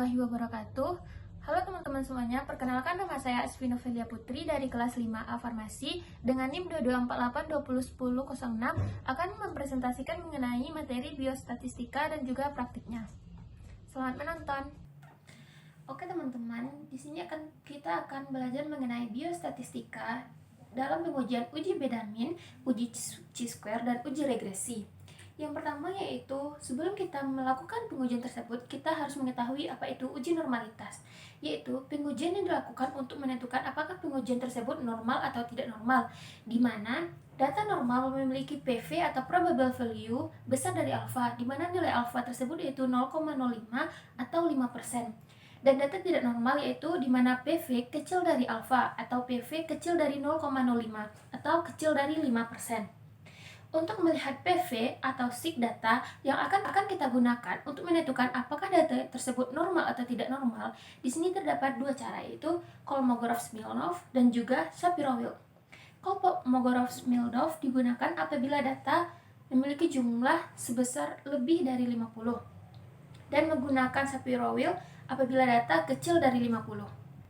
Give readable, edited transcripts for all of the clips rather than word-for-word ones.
warahmatullahi wabarakatuh. Halo teman-teman semuanya, perkenalkan nama saya Asfi Novelia Putri dari kelas 5A Farmasi dengan NIM 2248201006 akan mempresentasikan mengenai materi biostatistika dan juga praktiknya. Selamat menonton. Oke teman-teman, di sini kita akan belajar mengenai biostatistika dalam pengujian uji Bedamin, uji chi-square, dan uji regresi. Yang pertama yaitu sebelum kita melakukan pengujian tersebut, kita harus mengetahui apa itu uji normalitas, yaitu pengujian yang dilakukan untuk menentukan apakah pengujian tersebut normal atau tidak normal, di mana data normal memiliki PV atau probable value besar dari alfa, di mana nilai alfa tersebut yaitu 0,05 atau 5%. Dan data tidak normal yaitu di mana PV kecil dari alfa atau PV kecil dari 0,05 atau kecil dari 5%. Untuk melihat PV atau sig data yang akan kita gunakan untuk menentukan apakah data tersebut normal atau tidak normal, di sini terdapat dua cara, yaitu Kolmogorov-Smirnov dan juga Shapiro-Wilk. Kolmogorov-Smirnov digunakan apabila data memiliki jumlah sebesar lebih dari 50 dan menggunakan Shapiro-Wilk apabila data kecil dari 50.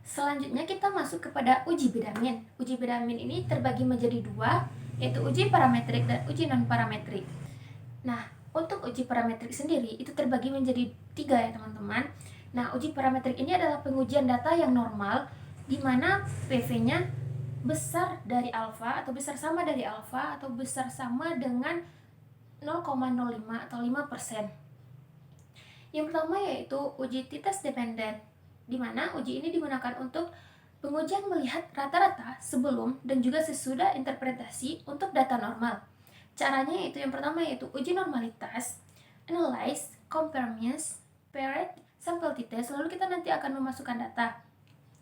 Selanjutnya kita masuk kepada uji Bedamin. Uji Bedamin ini terbagi menjadi dua, yaitu uji parametrik dan uji non-parametrik. Nah, untuk uji parametrik sendiri itu terbagi menjadi tiga ya teman-teman. Nah, uji parametrik ini adalah pengujian data yang normal, di mana PV-nya besar dari alfa atau besar sama dari alfa atau besar sama dengan 0,05 atau 5%. Yang pertama yaitu uji t-test dependent, di mana uji ini digunakan untuk pengujian melihat rata-rata sebelum dan juga sesudah interpretasi untuk data normal. Caranya yaitu yang pertama yaitu uji normalitas, analyze, compare means, paired, sample t-test, lalu kita nanti akan memasukkan data.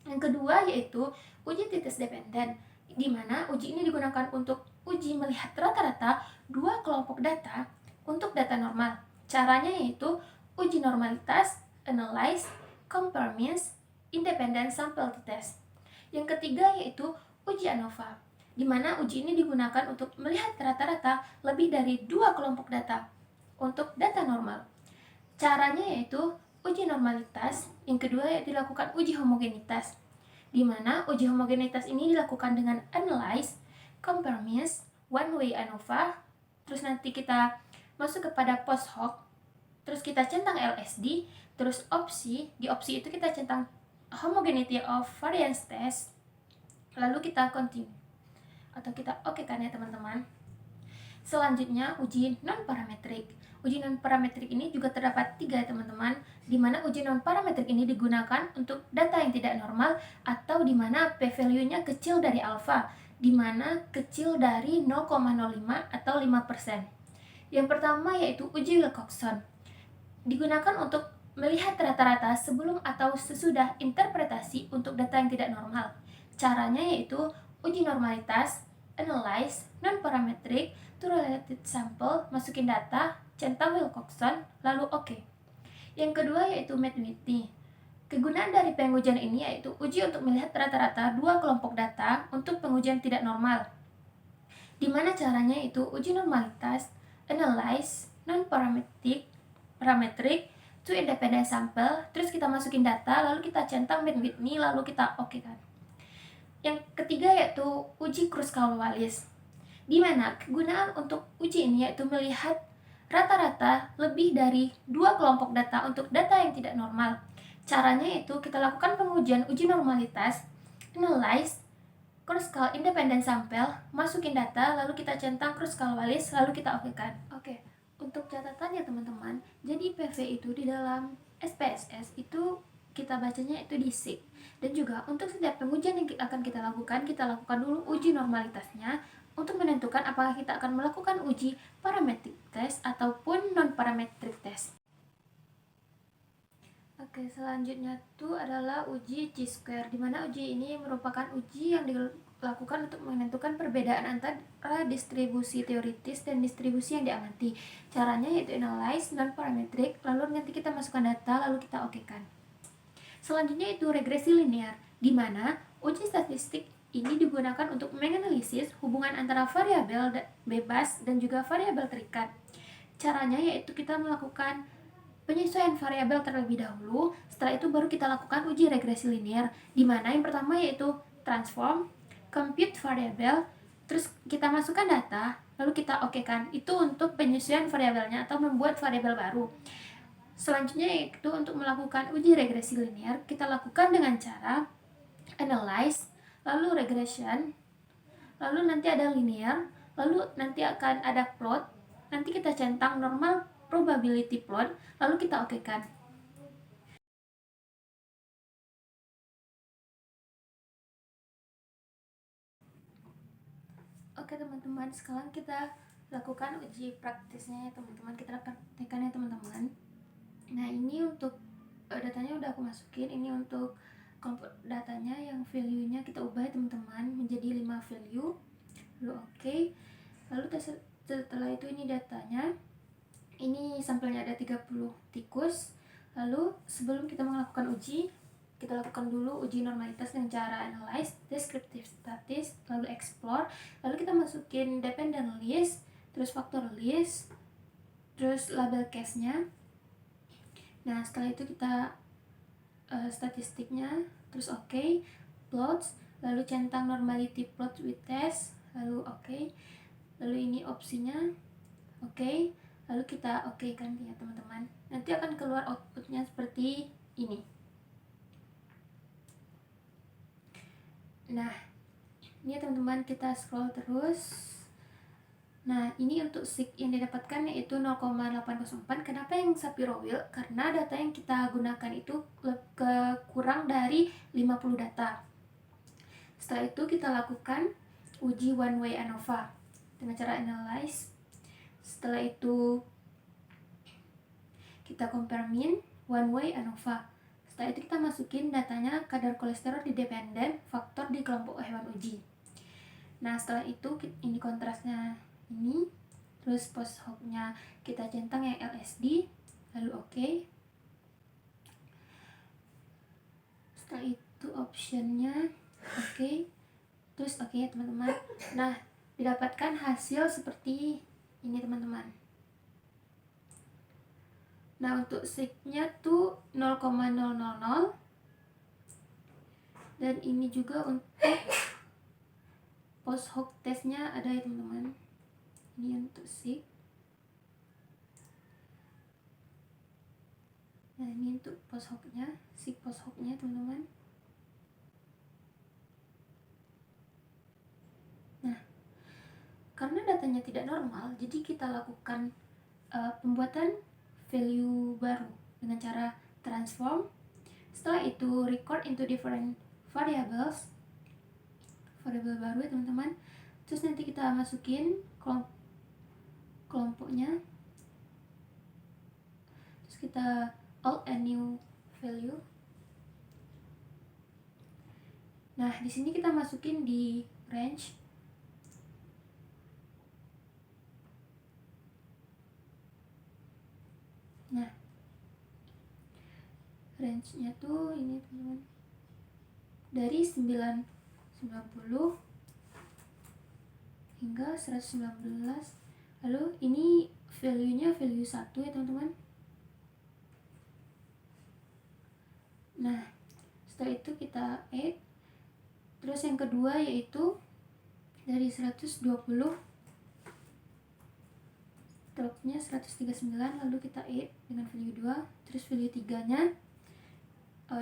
Yang kedua yaitu uji t-test dependent, di mana uji ini digunakan untuk uji melihat rata-rata dua kelompok data untuk data normal. Caranya yaitu uji normalitas, analyze, compare means, independent sample t-test. Yang ketiga yaitu uji ANOVA, di mana uji ini digunakan untuk melihat rata-rata lebih dari dua kelompok data untuk data normal. Caranya yaitu uji normalitas, yang kedua yaitu dilakukan uji homogenitas, di mana uji homogenitas ini dilakukan dengan analyze, compare means, one way ANOVA, terus nanti kita masuk kepada post hoc, terus kita centang LSD, terus opsi, di opsi itu kita centang homogeneity of variance test, lalu kita continue atau kita oke kan ya teman-teman. Selanjutnya uji non-parametrik. Uji non-parametrik ini juga terdapat tiga ya teman-teman, di mana uji non-parametrik ini digunakan untuk data yang tidak normal atau di mana p-value-nya kecil dari alfa, di mana kecil dari 0,05 atau 5%. Yang pertama yaitu uji Wilcoxon, digunakan untuk melihat rata-rata sebelum atau sesudah interpretasi untuk data yang tidak normal. Caranya yaitu uji normalitas, analyze, non-parametric, to related sample, masukin data, centang Wilcoxon, lalu oke. Yang kedua yaitu Medwitty. Kegunaan dari pengujian ini yaitu uji untuk melihat rata-rata dua kelompok data untuk pengujian tidak normal. Di mana caranya itu uji normalitas, analyze, non-parametric, to independent sample, terus kita masukin data, lalu kita centang Medwitty, lalu kita oke kan. Yang ketiga yaitu uji Kruskal-Wallis, di mana kegunaan untuk uji ini yaitu melihat rata-rata lebih dari dua kelompok data untuk data yang tidak normal. Caranya yaitu kita lakukan pengujian uji normalitas, analyze, Kruskal independent sample, masukin data, lalu kita centang Kruskal-Wallis, lalu kita oke kan. Oke. Untuk catatannya teman-teman, jadi PV itu di dalam SPSS itu kita bacanya itu di SIG. Dan juga untuk setiap pengujian yang akan kita lakukan dulu uji normalitasnya untuk menentukan apakah kita akan melakukan uji parametric test ataupun non-parametric test. Oke, selanjutnya itu adalah uji chi-square, di mana uji ini merupakan uji yang dilakukan untuk menentukan perbedaan antara distribusi teoritis dan distribusi yang diamati. Caranya yaitu analyze, non-parametric, lalu nanti kita masukkan data, lalu kita okekan. Selanjutnya itu regresi linear, di mana uji statistik ini digunakan untuk menganalisis hubungan antara variabel bebas dan juga variabel terikat. Caranya yaitu kita melakukan penyesuaian variabel terlebih dahulu. Setelah itu baru kita lakukan uji regresi linear, di mana yang pertama yaitu transform, compute variabel, terus kita masukkan data, lalu kita okekan. Itu untuk penyesuaian variabelnya atau membuat variabel baru. Selanjutnya yaitu untuk melakukan uji regresi linear, kita lakukan dengan cara analyze, lalu regression, lalu nanti ada linear, lalu nanti akan ada plot, nanti kita centang normal probability plot, lalu kita okekan. Oke teman-teman, sekarang kita lakukan uji praktisnya ya teman-teman, kita praktekkan ya teman-teman. Nah ini untuk datanya udah aku masukin, ini untuk kelompok datanya yang value-nya kita ubah ya teman-teman menjadi 5 value, lalu oke. Lalu setelah itu ini datanya, ini sampelnya ada 30 tikus. Lalu sebelum kita melakukan uji, kita lakukan dulu uji normalitas dengan cara analyze, descriptive statis, lalu explore, lalu kita masukin dependent list, terus factor list, terus label case-nya. Nah setelah itu kita statistiknya, terus oke, plots, lalu centang normality plot with test, lalu oke, lalu ini opsinya oke, lalu kita okekan ya teman-teman. Nanti akan keluar outputnya seperti ini. Nah ini ya teman-teman, kita scroll terus. Nah ini untuk SIG yang didapatkan yaitu 0,804. Kenapa yang Shapiro Wheel? Karena data yang kita gunakan itu kurang dari 50 data. Setelah itu kita lakukan uji one way ANOVA dengan cara analyze. Setelah itu kita compare mean, one way ANOVA. Setelah itu kita masukin datanya kadar kolesterol di dependen, faktor di kelompok hewan uji. Nah setelah itu ini kontrasnya ini, terus post hoc-nya kita centang yang LSD, lalu oke. Setelah itu optionnya oke, terus oke ya teman-teman. Nah didapatkan hasil seperti ini teman-teman. Nah untuk SIG-nya tuh 0,000, dan ini juga untuk post hoc testnya ada ya teman-teman. Ini untuk SIG. Nah ini untuk post hoc-nya, SIG post hoc-nya teman-teman. Nah karena datanya tidak normal, jadi kita lakukan pembuatan value baru dengan cara transform. Setelah itu record into different variables, variabel baru ya teman-teman. Terus nanti kita masukin kelompoknya, terus kita alt and new value. Nah di sini kita masukin di range. Nah range-nya tuh ini teman-teman, dari 90 hingga 119. Lalu ini value-nya value 1 ya teman-teman. Nah setelah itu kita add. Terus yang kedua yaitu dari 120, dropnya 139, lalu kita add dengan value 2, terus value 3 nya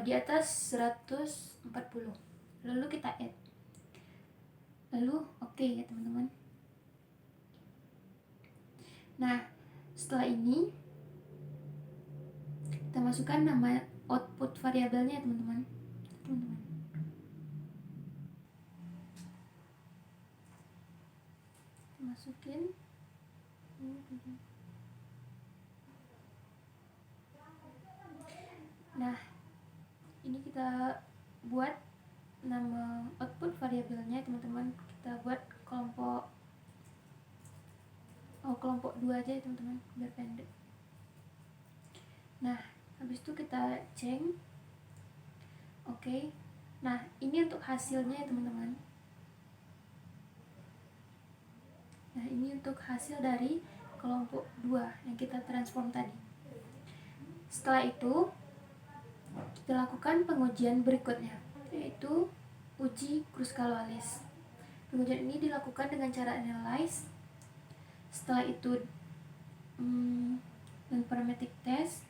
di atas 140, lalu kita add, lalu oke ya teman-teman. Nah setelah ini kita masukkan nama output variabelnya teman-teman. Masukin nah ini kita buat nama output variabelnya teman-teman. Kita buat kelompok kelompok 2 aja ya teman-teman biar pendek. Nah habis itu kita change oke. Nah ini untuk hasilnya ya teman-teman. Nah ini untuk hasil dari kelompok 2 yang kita transform tadi. Setelah itu kita lakukan pengujian berikutnya, yaitu uji Kruskal-Wallis. Pengujian ini dilakukan dengan cara analyze. Setelah itu non-parametric test.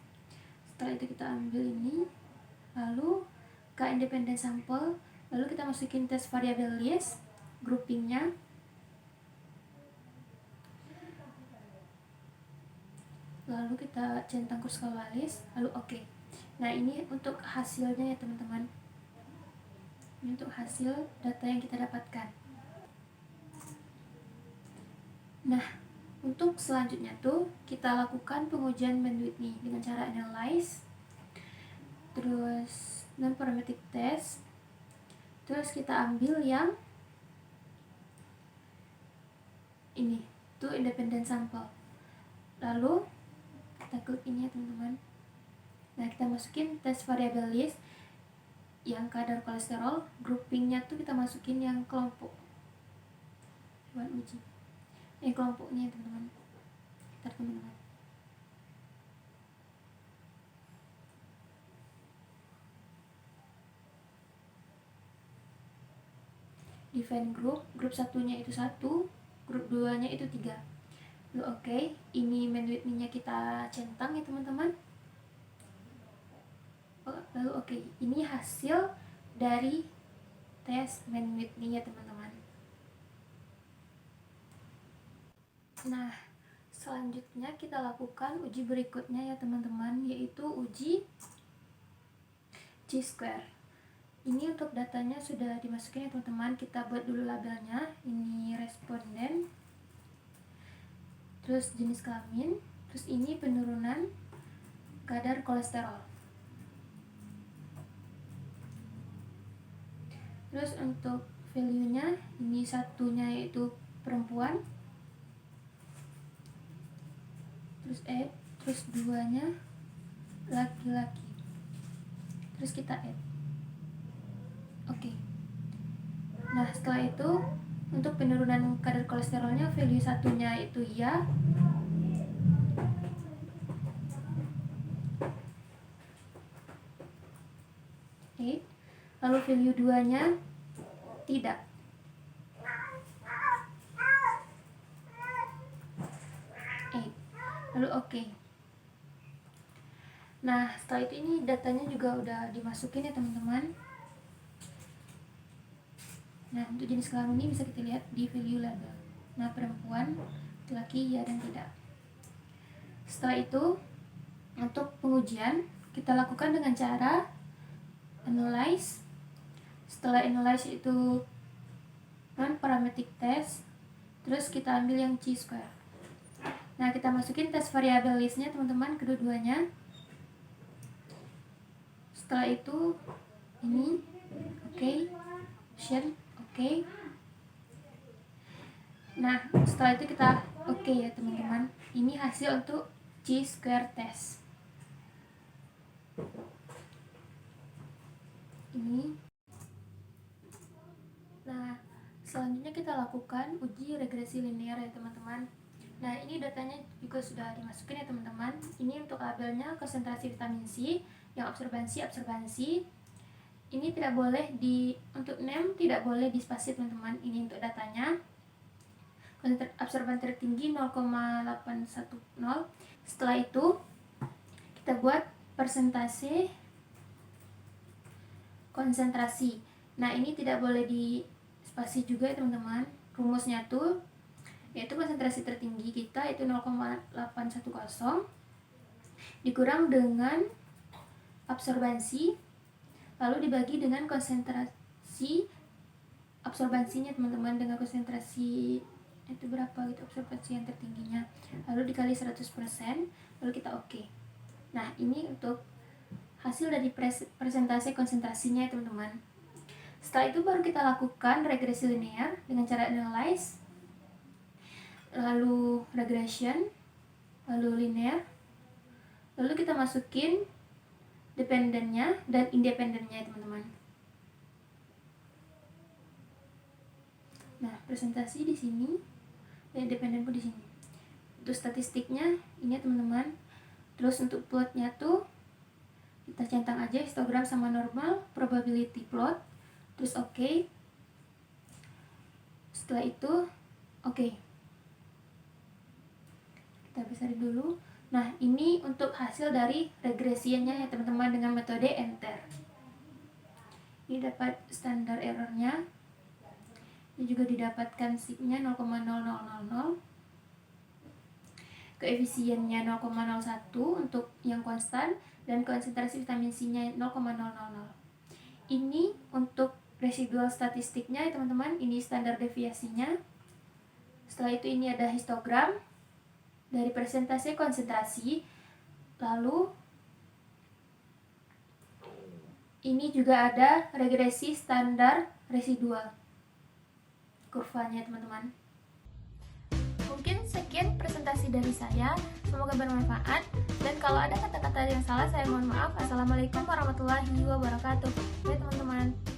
Setelah itu kita ambil ini, lalu ke independent sample, lalu kita masukin tes variable list, groupingnya, lalu kita centang Kruskal-Wallis, lalu oke. Nah, ini untuk hasilnya ya teman-teman. Ini untuk hasil data yang kita dapatkan. Nah, untuk selanjutnya tuh kita lakukan pengujian Mann-Whitney dengan cara analyze, terus non-parametric test, terus kita ambil yang ini tuh independent sample, lalu kita klik ini ya teman-teman. Nah, kita masukin tes variable list yang kadar kolesterol, groupingnya tuh kita masukin yang kelompok hewan uji, kelompoknya ya teman-teman. Ntar teman-teman, define grup satunya itu 1, grup 2 nya itu 3. Lalu oke, ini Mann-Whitney nya kita centang ya teman-teman. Lalu oke, ini hasil dari tes Mann-Whitney ya teman-teman. Nah, selanjutnya kita lakukan uji berikutnya ya teman-teman, yaitu uji chi-square. Ini untuk datanya sudah dimasukin ya teman-teman. Kita buat dulu labelnya. Ini responden, terus jenis kelamin, terus ini penurunan kadar kolesterol. Terus untuk value-nya, ini satunya yaitu perempuan, terus terus 2-nya laki-laki, terus kita add. Oke. Nah, setelah itu untuk penurunan kadar kolesterolnya, value satunya itu ya, lalu value 2-nya tidak. Lalu oke. Nah, setelah itu ini datanya juga udah dimasukin ya teman-teman. Nah, untuk jenis kelamin ini bisa kita lihat di value label. Nah, perempuan, laki ya dan tidak. Setelah itu untuk pengujian kita lakukan dengan cara analyze. Setelah analyze itu non-parametric test, terus kita ambil yang chi-square. Nah, kita masukin tes variable listnya teman-teman, kedua-duanya. Setelah itu ini oke, option oke. Nah, setelah itu kita oke ya teman-teman. Ini hasil untuk chi-square test. Ini. Nah, selanjutnya kita lakukan uji regresi linear ya teman-teman. Nah, ini datanya juga sudah dimasukin ya teman-teman. Ini untuk labelnya konsentrasi vitamin C, yang absorbansi. Ini tidak boleh untuk name tidak boleh dispasi teman-teman. Ini untuk datanya. Absorban tertinggi 0,810. Setelah itu kita buat persentase konsentrasi. Nah, ini tidak boleh di spasi juga ya teman-teman. Rumusnya tuh yaitu konsentrasi tertinggi kita itu 0,810 dikurang dengan absorbansi, lalu dibagi dengan konsentrasi absorbansinya teman-teman, dengan konsentrasi itu berapa gitu absorbansi yang tertingginya, lalu dikali 100%, lalu kita oke. Nah, ini untuk hasil dari presentasi konsentrasinya ya teman-teman. Setelah itu baru kita lakukan regresi linear dengan cara analyze, lalu regression, lalu linear, lalu kita masukin dependennya dan independennya teman-teman. Nah, presentasi di sini dan independen pun di sini. Untuk statistiknya ini ya teman-teman. Terus untuk plotnya tuh Kita centang aja histogram sama normal, probability plot, terus oke. Setelah itu oke. Kita besarin dulu. Nah, ini untuk hasil dari regresiannya ya teman-teman dengan metode enter. Ini dapat standar errornya. Ini juga didapatkan sigma 0,0000. Koefisiennya 0,01 untuk yang konstan dan konsentrasi vitamin C-nya 0,000. Ini untuk residual statistiknya ya teman-teman. Ini standar deviasinya. Setelah itu ini ada histogram dari persentase konsentrasi. Lalu ini juga ada regresi standar residual kurvanya teman-teman. Mungkin sekian presentasi dari saya, semoga bermanfaat, dan kalau ada kata-kata yang salah saya mohon maaf. Assalamualaikum warahmatullahi wabarakatuh. Ya teman-teman.